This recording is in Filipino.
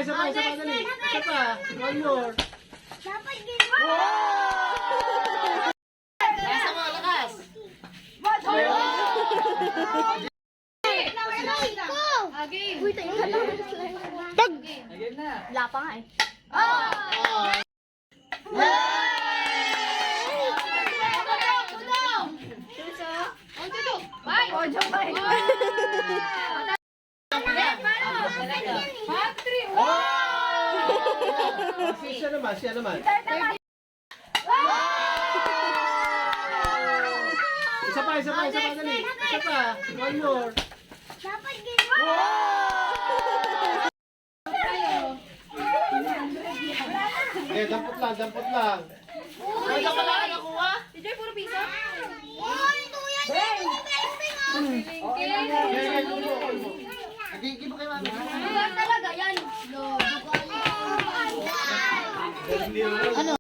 isa pa, dali. Isa pa. One more. Dapat ginawa. Lasa mo, lakas. Uy, tayo ka lang. Tag! Wala pa nga eh. Siya naman. Isa pa, dali. Isa pa. One more. Dapat ginawa. Okay, dampot lang. Ay, ka pala ka nakuha? Uy, tuyan yan. Nagiging mo kay mami. Talaga yan. Ano?